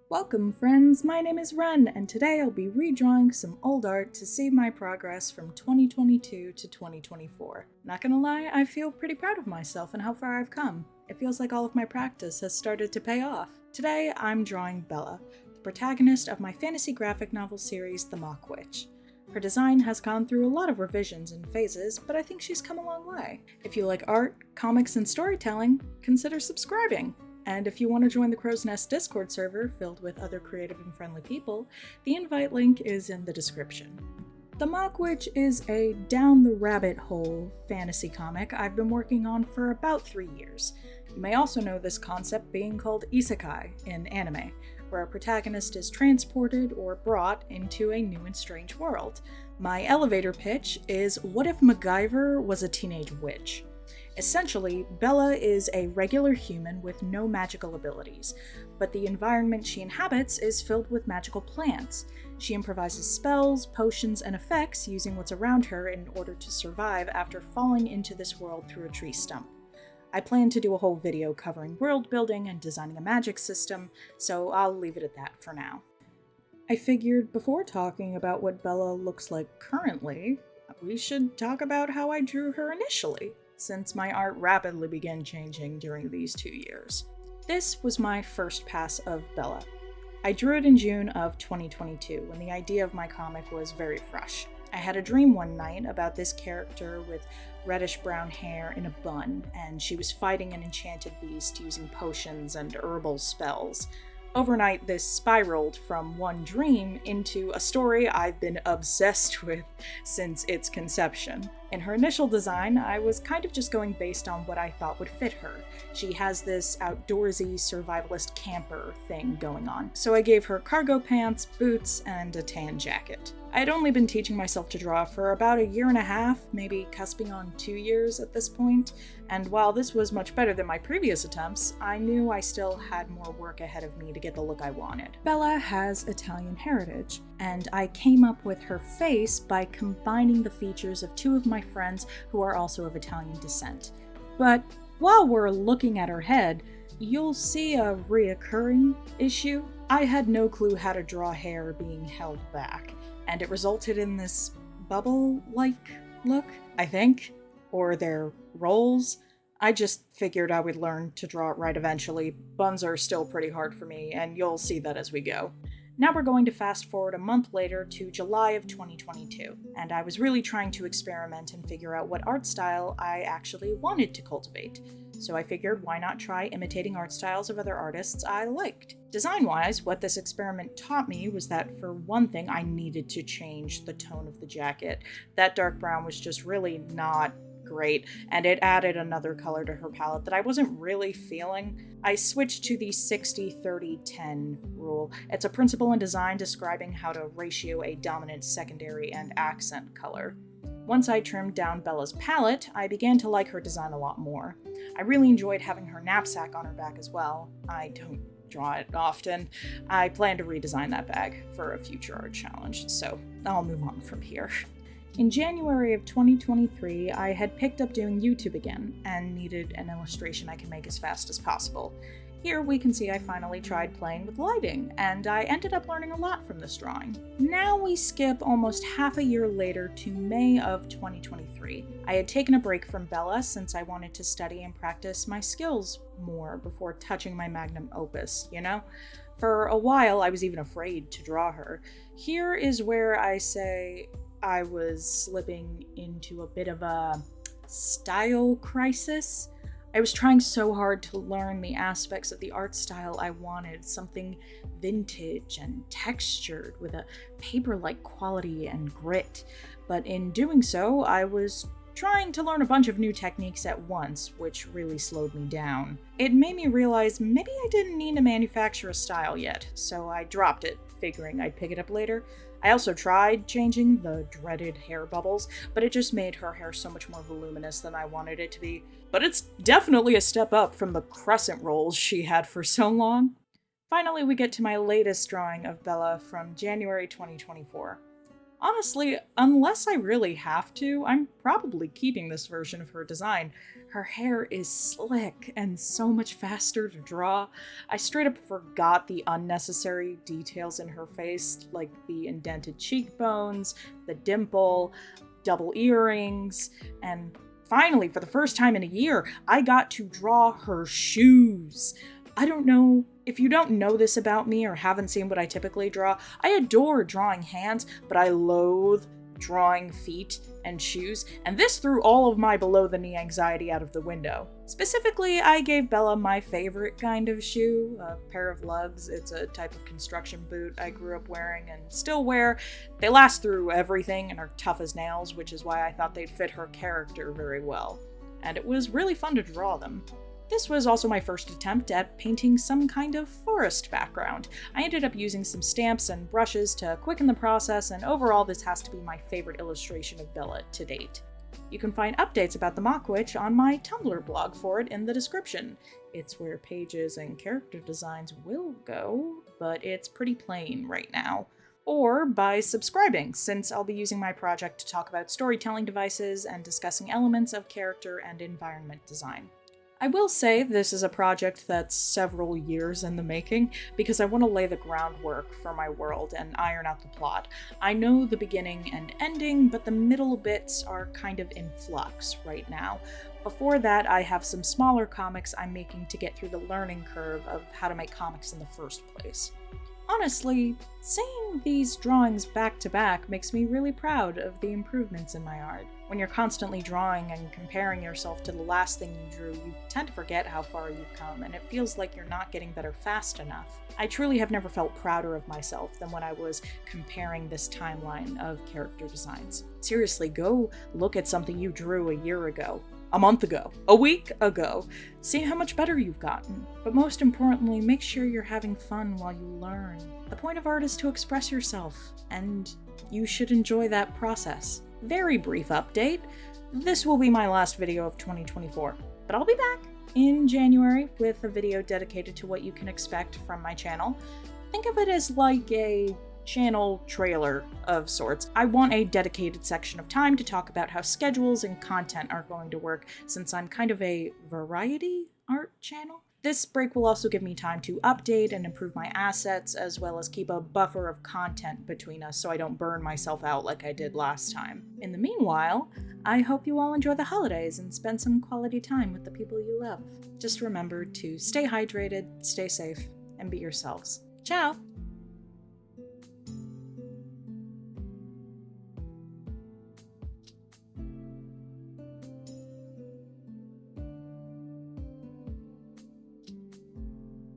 Welcome friends, my name is Wren, and today I'll be redrawing some old art to see my progress from 2022 to 2024. Not gonna lie, I feel pretty proud of myself and how far I've come. It feels like all of my practice has started to pay off. Today I'm drawing Bella, the protagonist of my fantasy graphic novel series, The Mock Witch. Her design has gone through a lot of revisions and phases, but I think she's come a long way. If you like art, comics, and storytelling, consider subscribing. And if you want to join the Crow's Nest Discord server filled with other creative and friendly people, the invite link is in the description. The Mock Witch is a down-the-rabbit-hole fantasy comic I've been working on for about 3 years. You may also know this concept being called isekai in anime, where a protagonist is transported or brought into a new and strange world. My elevator pitch is, what if MacGyver was a teenage witch? Essentially, Bella is a regular human with no magical abilities, but the environment she inhabits is filled with magical plants. She improvises spells, potions, and effects using what's around her in order to survive after falling into this world through a tree stump. I plan to do a whole video covering world building and designing a magic system, so I'll leave it at that for now. I figured before talking about what Bella looks like currently, we should talk about how I drew her initially, since my art rapidly began changing during these 2 years. This was my first pass of Bella. I drew it in June of 2022, when the idea of my comic was very fresh. I had a dream one night about this character with reddish-brown hair in a bun, and she was fighting an enchanted beast using potions and herbal spells. Overnight, this spiraled from one dream into a story I've been obsessed with since its conception. In her initial design, I was kind of just going based on what I thought would fit her. She has this outdoorsy survivalist camper thing going on, so I gave her cargo pants, boots, and a tan jacket. I had only been teaching myself to draw for about 1.5 years, maybe cusping on 2 years at this point, and while this was much better than my previous attempts, I knew I still had more work ahead of me to get the look I wanted. Bella has Italian heritage, and I came up with her face by combining the features of 2 of my friends who are also of Italian descent. But while we're looking at her head, you'll see a reoccurring issue. I had no clue how to draw hair being held back, and it resulted in this bubble-like look, I think, or their rolls. I just figured I would learn to draw it right eventually. Buns are still pretty hard for me, and you'll see that as we go. Now we're going to fast forward a month later to July of 2022, and I was really trying to experiment and figure out what art style I actually wanted to cultivate. So I figured, why not try imitating art styles of other artists I liked? Design-wise, what this experiment taught me was that, for one thing, I needed to change the tone of the jacket. That dark brown was just really not great, and it added another color to her palette that I wasn't really feeling. I switched to the 60-30-10 rule. It's a principle in design describing how to ratio a dominant, secondary, and accent color. Once I trimmed down Bella's palette, I began to like her design a lot more. I really enjoyed having her knapsack on her back as well. I don't draw it often. I plan to redesign that bag for a future art challenge, so I'll move on from here. In January of 2023, I had picked up doing YouTube again, and needed an illustration I can make as fast as possible. Here we can see I finally tried playing with lighting, and I ended up learning a lot from this drawing. Now we skip almost half a year later to May of 2023. I had taken a break from Bella since I wanted to study and practice my skills more before touching my magnum opus, you know? For a while I was even afraid to draw her. Here is where I say I was slipping into a bit of a style crisis. I was trying so hard to learn the aspects of the art style I wanted, something vintage and textured with a paper-like quality and grit. But in doing so, I was trying to learn a bunch of new techniques at once, which really slowed me down. It made me realize maybe I didn't need to manufacture a style yet, so I dropped it, figuring I'd pick it up later. I also tried changing the dreaded hair bubbles, but it just made her hair so much more voluminous than I wanted it to be. But it's definitely a step up from the crescent rolls she had for so long. Finally, we get to my latest drawing of Bella from January 2024. Honestly, unless I really have to, I'm probably keeping this version of her design. Her hair is slick and so much faster to draw. I straight up forgot the unnecessary details in her face, like the indented cheekbones, the dimple, double earrings, and finally, for the first time in a year, I got to draw her shoes. I don't know if you don't know this about me or haven't seen what I typically draw. I adore drawing hands, but I loathe drawing feet and shoes, and this threw all of my below-the-knee anxiety out of the window. Specifically, I gave Bella my favorite kind of shoe, a pair of lugs. It's a type of construction boot I grew up wearing and still wear. They last through everything and are tough as nails, which is why I thought they'd fit her character very well. And it was really fun to draw them. This was also my first attempt at painting some kind of forest background. I ended up using some stamps and brushes to quicken the process, and overall this has to be my favorite illustration of Bella to date. You can find updates about the Mock Witch on my Tumblr blog for it in the description. It's where pages and character designs will go, but it's pretty plain right now. Or by subscribing, since I'll be using my project to talk about storytelling devices and discussing elements of character and environment design. I will say this is a project that's several years in the making because I want to lay the groundwork for my world and iron out the plot. I know the beginning and ending, but the middle bits are kind of in flux right now. Before that, I have some smaller comics I'm making to get through the learning curve of how to make comics in the first place. Honestly, seeing these drawings back to back makes me really proud of the improvements in my art. When you're constantly drawing and comparing yourself to the last thing you drew, you tend to forget how far you've come, and it feels like you're not getting better fast enough. I truly have never felt prouder of myself than when I was comparing this timeline of character designs. Seriously, go look at something you drew a year ago, a month ago, a week ago. See how much better you've gotten. But most importantly, make sure you're having fun while you learn. The point of art is to express yourself, and you should enjoy that process. Very brief update. This will be my last video of 2024, but I'll be back in January with a video dedicated to what you can expect from my channel. Think of it as like a channel trailer of sorts. I want a dedicated section of time to talk about how schedules and content are going to work, since I'm kind of a variety art channel. This break will also give me time to update and improve my assets, as well as keep a buffer of content between us so I don't burn myself out like I did last time. In the meanwhile, I hope you all enjoy the holidays and spend some quality time with the people you love. Just remember to stay hydrated, stay safe, and be yourselves. Ciao!